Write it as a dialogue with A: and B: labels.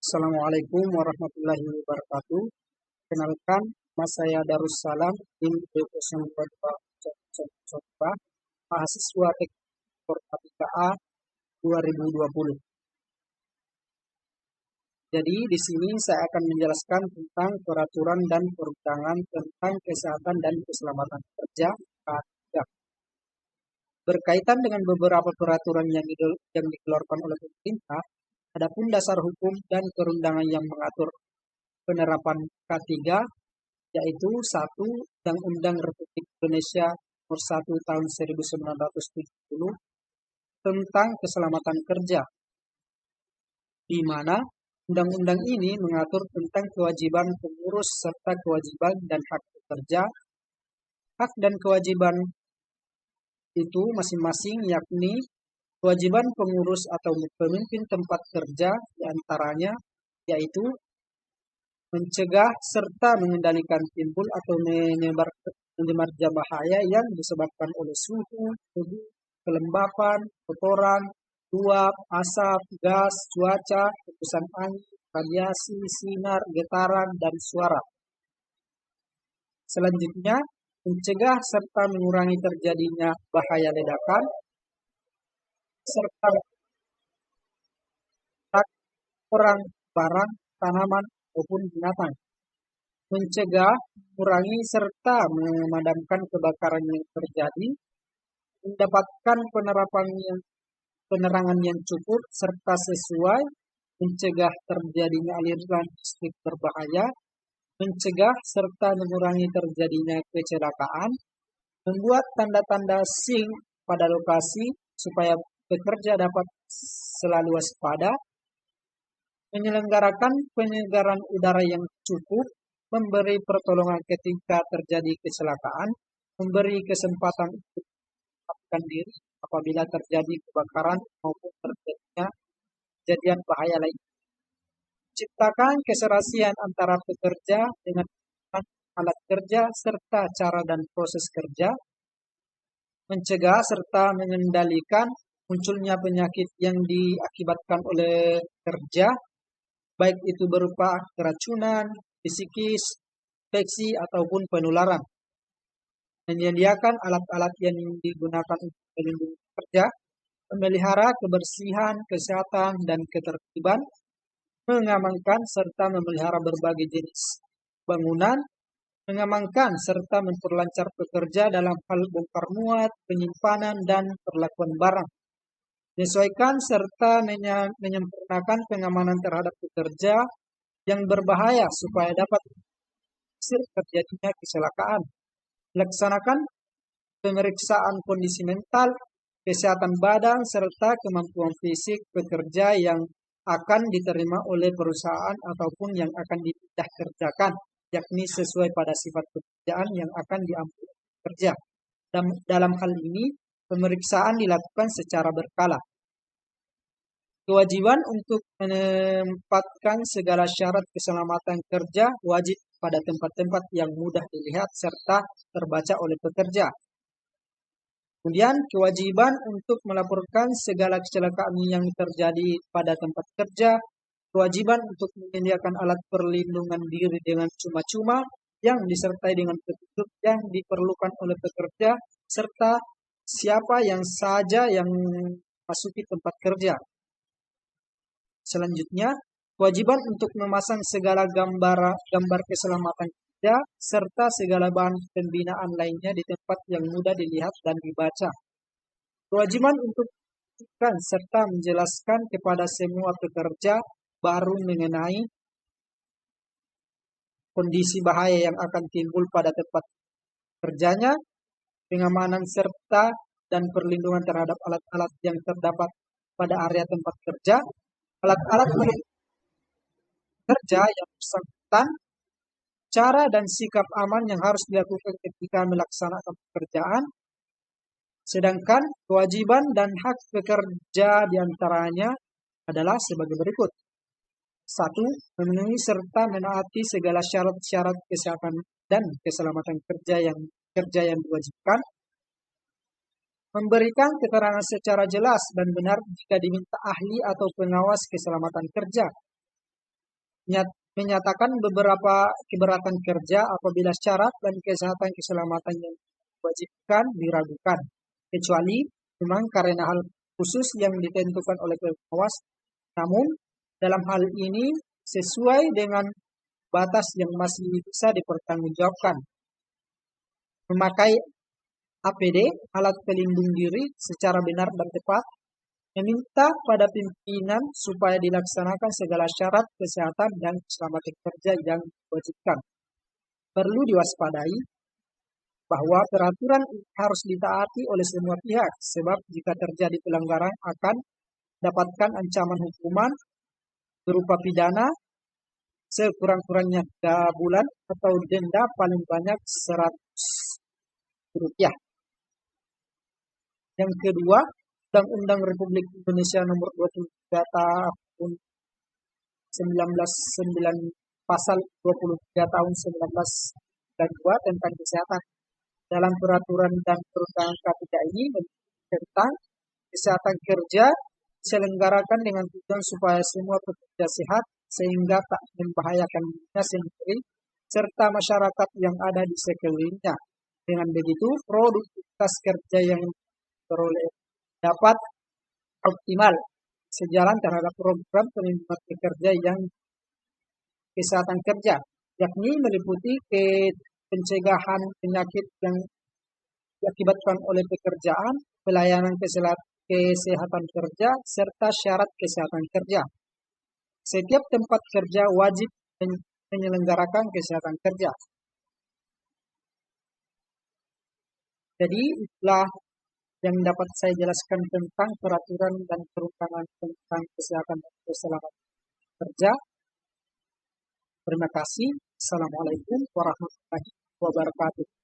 A: Assalamualaikum warahmatullahi wabarakatuh. Kenalkan, nama saya Darussalam, NIM 202 mahasiswa Teknik Informatika A 2020. Jadi di sini saya akan menjelaskan tentang peraturan dan perundangan tentang kesehatan dan keselamatan kerja K3. Berkaitan dengan beberapa peraturan yang dikeluarkan oleh pemerintah, adapun dasar hukum dan perundangan yang mengatur penerapan K3 yaitu 1. Undang-Undang Republik Indonesia Nomor 1 Tahun 1970 tentang keselamatan kerja, di mana undang-undang ini mengatur tentang kewajiban pengurus serta kewajiban dan hak pekerja. Hak dan kewajiban itu masing-masing yakni kewajiban pengurus atau pemimpin tempat kerja diantaranya yaitu mencegah serta mengendalikan timbul atau menyebarnya bahaya yang disebabkan oleh suhu, debu, kelembapan, kotoran, uap, asap, gas, cuaca, hembusan angin, radiasi, sinar, getaran, dan suara. Selanjutnya, mencegah serta mengurangi terjadinya bahaya ledakan, serta orang, barang, tanaman, maupun binatang. Mencegah, mengurangi, serta memadamkan kebakaran yang terjadi, mendapatkan penerangan yang cukup serta sesuai, mencegah terjadinya aliran listrik berbahaya, mencegah serta mengurangi terjadinya kecelakaan, membuat tanda-tanda SING pada lokasi supaya pekerja dapat selalu waspada, menyelenggarakan penyegaran udara yang cukup, memberi pertolongan ketika terjadi kecelakaan, memberi kesempatan untuk melakukan diri apabila terjadi kebakaran maupun terjadinya kejadian bahaya lain. Ciptakan keserasian antara pekerja dengan alat kerja serta cara dan proses kerja, mencegah serta mengendalikan munculnya penyakit yang diakibatkan oleh kerja, baik itu berupa keracunan, psikis, infeksi, ataupun penularan. Menyediakan alat-alat yang digunakan untuk melindungi pekerja, memelihara kebersihan, kesehatan, dan ketertiban, mengamankan serta memelihara berbagai jenis bangunan, mengamankan serta memperlancar pekerja dalam hal bongkar muat, penyimpanan, dan perlakuan barang. Menyesuaikan serta menyempurnakan pengamanan terhadap pekerja yang berbahaya supaya dapat terjadinya kecelakaan. Melaksanakan pemeriksaan kondisi mental, kesehatan badan, serta kemampuan fisik pekerja yang akan diterima oleh perusahaan ataupun yang akan dipindah kerjakan, yakni sesuai pada sifat pekerjaan yang akan diambil kerja. Dalam hal ini, pemeriksaan dilakukan secara berkala. Kewajiban untuk menempatkan segala syarat keselamatan kerja wajib pada tempat-tempat yang mudah dilihat serta terbaca oleh pekerja. Kemudian kewajiban untuk melaporkan segala kecelakaan yang terjadi pada tempat kerja, kewajiban untuk menyediakan alat perlindungan diri dengan cuma-cuma yang disertai dengan petunjuk yang diperlukan oleh pekerja, serta siapa yang saja yang masuki tempat kerja. Selanjutnya, kewajiban untuk memasang segala gambar keselamatan kerja serta segala bahan pembinaan lainnya di tempat yang mudah dilihat dan dibaca. Kewajiban untuk menunjukkan serta menjelaskan kepada semua pekerja baru mengenai kondisi bahaya yang akan timbul pada tempat kerjanya, pengamanan serta dan perlindungan terhadap alat-alat yang terdapat pada area tempat kerja, alat-alat kerja yang bersangkutan, cara dan sikap aman yang harus dilakukan ketika melaksanakan pekerjaan. Sedangkan kewajiban dan hak pekerja diantaranya adalah sebagai berikut. 1. Memenuhi serta menaati segala syarat-syarat kesehatan dan keselamatan kerja yang diwajibkan. Memberikan keterangan secara jelas dan benar jika diminta ahli atau pengawas keselamatan kerja. menyatakan beberapa keberatan kerja apabila syarat dan kesehatan keselamatan yang diwajibkan diragukan, kecuali memang karena hal khusus yang ditentukan oleh pengawas. Namun, dalam hal ini sesuai dengan batas yang masih bisa dipertanggungjawabkan. Memakai APD, alat pelindung diri, secara benar dan tepat, meminta pada pimpinan supaya dilaksanakan segala syarat kesehatan dan keselamatan kerja yang diwajibkan. Perlu diwaspadai bahwa peraturan harus ditaati oleh semua pihak, sebab jika terjadi pelanggaran akan dapatkan ancaman hukuman berupa pidana sekurang-kurangnya 3 bulan atau denda paling banyak Rp100. Yang kedua, Undang-Undang Republik Indonesia Nomor 23 Tahun 1909 Pasal 23 Tahun 1992 tentang kesehatan. Dalam peraturan dan perundangan K3 ini tentang kesehatan kerja diselenggarakan dengan tujuan supaya semua pekerja sehat sehingga tak membahayakan dirinya sendiri serta masyarakat yang ada di sekelilingnya. Dengan begitu, produktivitas kerja yang diperoleh dapat optimal sejalan terhadap program perlindungan pekerja yang kesehatan kerja, yakni meliputi pencegahan penyakit yang diakibatkan oleh pekerjaan, pelayanan kesehatan kerja, serta syarat kesehatan kerja. Setiap tempat kerja wajib menyelenggarakan kesehatan kerja. Jadi itulah yang dapat saya jelaskan tentang peraturan dan perundangan tentang kesehatan dan keselamatan kerja. Terima kasih. Assalamualaikum warahmatullahi wabarakatuh.